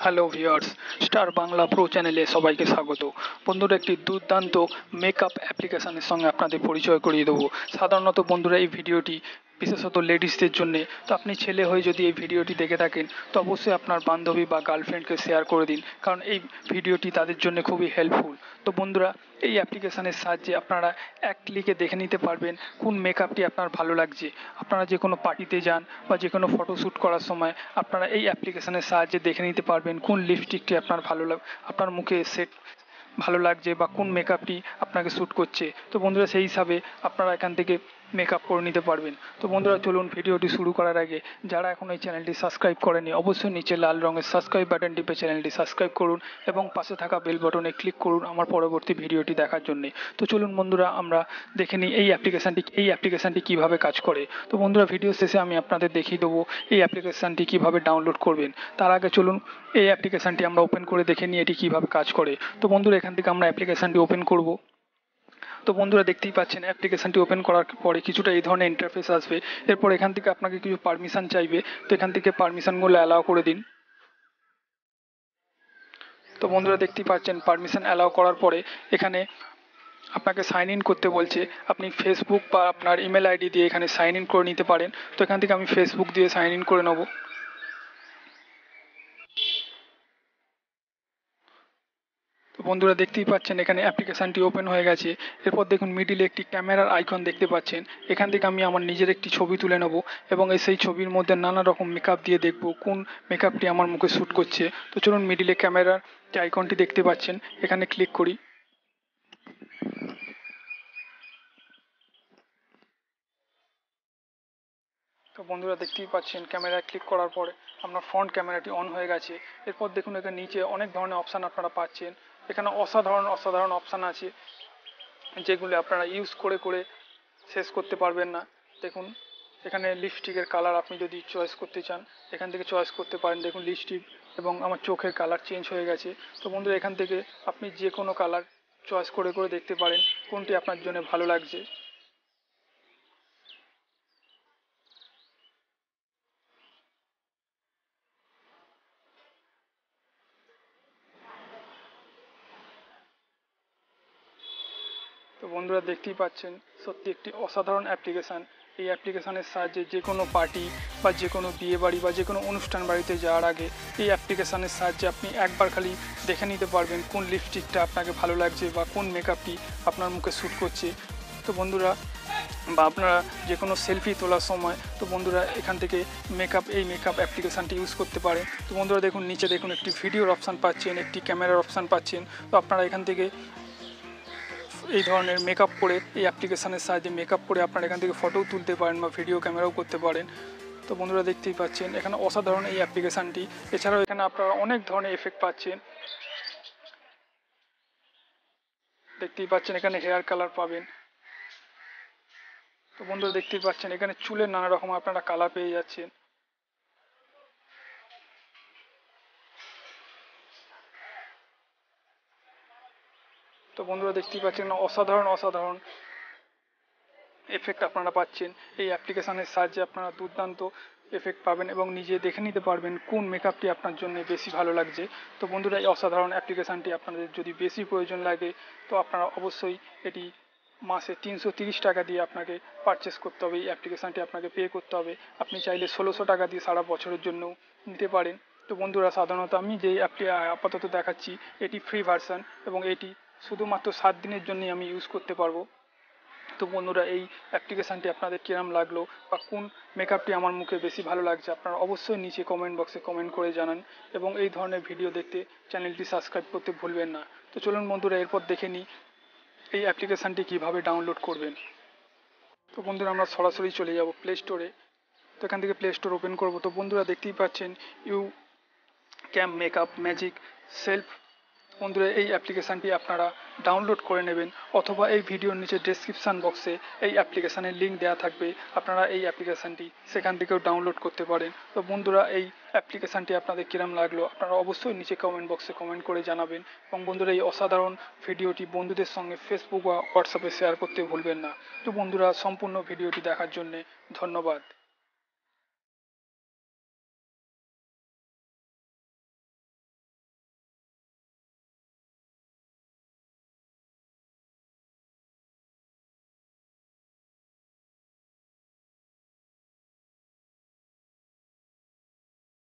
Hello viewers, star Bangla pro চ্যানেলে সবাইকে স্বাগত। বন্ধুরা, একটি দুর্দান্ত মেকআপ অ্যাপ্লিকেশনের সঙ্গে আপনাদের পরিচয় করিয়ে দেবো। সাধারণত বন্ধুরা এই ভিডিওটি বিশেষত লেডিসদের জন্য, তো আপনি ছেলে হয়ে যদি এই ভিডিওটি দেখে থাকেন তো অবশ্যই আপনার বান্ধবী বা গার্লফ্রেন্ডকে শেয়ার করে দিন, কারণ এই ভিডিওটি তাদের জন্য খুবই হেল্পফুল। তো বন্ধুরা, এই অ্যাপ্লিকেশনের সাহায্যে আপনারা এক ক্লিকে দেখে নিতে পারবেন কোন মেকআপটি আপনার ভালো লাগছে। আপনারা যে কোনো পার্টিতে যান বা যে কোনো ফটোশ্যুট করার সময় আপনারা এই অ্যাপ্লিকেশনের সাহায্যে দেখে নিতে পারবেন কোন লিপস্টিকটি আপনার আপনার মুখে সেট ভালো লাগছে বা কোন মেকআপটি আপনাকে শ্যুট করছে। তো বন্ধুরা, সেই হিসাবে আপনারা এখান থেকে মেকআপ করে নিতে পারবেন। তো বন্ধুরা, চলুন ভিডিওটি শুরু করার আগে যারা এখন এই চ্যানেলটি সাবস্ক্রাইব করেনি অবশ্যই নিচে লাল রঙের সাবস্ক্রাইব বাটন টিপে চ্যানেলটি সাবস্ক্রাইব করুন এবং পাশে থাকা বেল বাটনে ক্লিক করুন আমার পরবর্তী ভিডিওটি দেখার জন্য। তো চলুন বন্ধুরা, আমরা দেখে নিই এই অ্যাপ্লিকেশানটি কীভাবে কাজ করে। তো বন্ধুরা, ভিডিও শেষে আমি আপনাদের দেখিয়ে দেবো এই অ্যাপ্লিকেশানটি কীভাবে ডাউনলোড করবেন। তার আগে চলুন এই অ্যাপ্লিকেশানটি আমরা ওপেন করে দেখে নিই এটি কীভাবে কাজ করে। তো বন্ধুরা, এখান থেকে আমরা অ্যাপ্লিকেশানটি ওপেন করব। তো বন্ধুরা, দেখতেই পাচ্ছেন অ্যাপ্লিকেশানটি ওপেন করার পরে কিছুটা এই ধরনের ইন্টারফেস আসবে। এরপর এখান থেকে আপনাকে কিছু পারমিশন চাইবে, তো এখান থেকে পারমিশনগুলো অ্যালাউ করে দিন। তো বন্ধুরা, দেখতেই পাচ্ছেন পারমিশন অ্যালাউ করার পরে এখানে আপনাকে সাইন ইন করতে বলছে। আপনি ফেসবুক বা আপনার ইমেল আইডি দিয়ে এখানে সাইন ইন করে নিতে পারেন। তো এখান থেকে আমি ফেসবুক দিয়ে সাইন ইন করে নেব। তো বন্ধুরা, দেখতেই পাচ্ছেন এখানে অ্যাপ্লিকেশানটি ওপেন হয়ে গেছে। এরপর দেখুন মিডিলে একটি ক্যামেরার আইকন দেখতে পাচ্ছেন। এখান থেকে আমি আমার নিজের একটি ছবি তুলে নেব এবং সেই ছবির মধ্যে নানা রকম মেকআপ দিয়ে দেখব কোন মেকআপটি আমার মুখে শ্যুট করছে। তো চলুন মিডিলে ক্যামেরার যে আইকনটি দেখতে পাচ্ছেন এখানে ক্লিক করি। তো বন্ধুরা, দেখতেই পাচ্ছেন ক্যামেরায় ক্লিক করার পরে আপনার ফ্রন্ট ক্যামেরাটি অন হয়ে গেছে। এরপর দেখুন এখানে নিচে অনেক ধরনের অপশান আপনারা পাচ্ছেন। এখানে অসাধারণ অপশান আছে যেগুলো আপনারা ইউজ করে করে শেষ করতে পারবেন না। দেখুন এখানে লিপস্টিকের কালার আপনি যদি চয়েস করতে চান এখান থেকে চয়েস করতে পারেন। দেখুন লিপস্টিক এবং আমার চোখের কালার চেঞ্জ হয়ে গেছে। তো বন্ধুরা, এখান থেকে আপনি যে কোনো কালার চয়েস করে করে দেখতে পারেন কোনটি আপনার জন্য ভালো লাগছে। তো বন্ধুরা, দেখতেই পাচ্ছেন সত্যি একটি অসাধারণ অ্যাপ্লিকেশান। এই অ্যাপ্লিকেশানের সাহায্যে যে কোনো পার্টি বা যে কোনো বিয়ে বাড়ি বা যে কোনো অনুষ্ঠান বাড়িতে যাওয়ার আগে এই অ্যাপ্লিকেশানের সাহায্যে আপনি একবার খালি দেখে নিতে পারবেন কোন লিপস্টিকটা আপনাকে ভালো লাগছে বা কোন মেকআপটি আপনার মুখে শ্যুট করছে। তো বন্ধুরা, বা আপনারা যে কোনো সেলফি তোলার সময় তো বন্ধুরা এখান থেকে এই মেকআপ অ্যাপ্লিকেশানটি ইউজ করতে পারেন। তো বন্ধুরা, দেখুন নিচে দেখুন একটি ভিডিওর অপশান পাচ্ছেন, একটি ক্যামেরার অপশান পাচ্ছেন। তো আপনারা এখান থেকে এই ধরনের মেকআপ করে এই অ্যাপ্লিকেশানের সাহায্যে মেকআপ করে আপনারা এখান থেকে ফটোও তুলতে পারেন বা ভিডিও ক্যামেরাও করতে পারেন। তো বন্ধুরা, দেখতেই পাচ্ছেন এখানে অসাধারণ এই অ্যাপ্লিকেশানটি। এছাড়াও এখানে আপনারা অনেক ধরনের এফেক্ট পাচ্ছেন। দেখতেই পাচ্ছেন এখানে হেয়ার কালার পাবেন। তো বন্ধুরা, দেখতেই পাচ্ছেন এখানে চুলের নানা রকম আপনারা কালার পেয়ে যাচ্ছেন। তো বন্ধুরা, দেখতেই পাচ্ছেন অসাধারণ এফেক্ট আপনারা পাচ্ছেন। এই অ্যাপ্লিকেশানের সাহায্যে আপনারা দুর্দান্ত এফেক্ট পাবেন এবং নিজে দেখে নিতে পারবেন কোন মেকআপটি আপনার জন্য বেশি ভালো লাগছে। তো বন্ধুরা, এই অসাধারণ অ্যাপ্লিকেশানটি আপনাদের যদি বেশি প্রয়োজন লাগে তো আপনারা অবশ্যই এটি মাসে 330 টাকা দিয়ে আপনাকে পারচেস করতে হবে। এই অ্যাপ্লিকেশানটি আপনাকে পে করতে হবে। আপনি চাইলে 1600 টাকা দিয়ে সারা বছরের জন্য নিতে পারেন। তো বন্ধুরা, সাধারণত আমি যে অ্যাপটি আপাতত দেখাচ্ছি এটি ফ্রি ভার্সান এবং এটি শুধুমাত্র 7 দিনের জন্যই আমি ইউজ করতে পারবো। তো বন্ধুরা, এই অ্যাপ্লিকেশানটি আপনাদের কিরম লাগলো বা কোন মেকআপটি আমার মুখে বেশি ভালো লাগছে আপনারা অবশ্যই নিচে কমেন্ট বক্সে কমেন্ট করে জানান এবং এই ধরনের ভিডিও দেখতে চ্যানেলটি সাবস্ক্রাইব করতে ভুলবেন না। তো চলুন বন্ধুরা, এরপর দেখে নিই এই অ্যাপ্লিকেশানটি কীভাবে ডাউনলোড করবেন। তো বন্ধুরা, আমরা সরাসরি চলে যাব প্লে স্টোরে। তো এখান থেকে প্লে স্টোর ওপেন করব। তো বন্ধুরা, দেখতেই পাচ্ছেন YouCam makeup magic self. বন্ধুরা, এই অ্যাপ্লিকেশানটি আপনারা ডাউনলোড করে নেবেন অথবা এই ভিডিওর নিচে ডেসক্রিপশান বক্সে এই অ্যাপ্লিকেশানের লিঙ্ক দেওয়া থাকবে, আপনারা এই অ্যাপ্লিকেশানটি সেখান থেকেও ডাউনলোড করতে পারেন। তো বন্ধুরা, এই অ্যাপ্লিকেশানটি আপনাদের কিরম লাগলো আপনারা অবশ্যই নিচে কমেন্ট বক্সে কমেন্ট করে জানাবেন এবং বন্ধুরা, এই অসাধারণ ভিডিওটি বন্ধুদের সঙ্গে ফেসবুক বা হোয়াটসঅ্যাপে শেয়ার করতে ভুলবেন না। তো বন্ধুরা, সম্পূর্ণ ভিডিওটি দেখার জন্য ধন্যবাদ।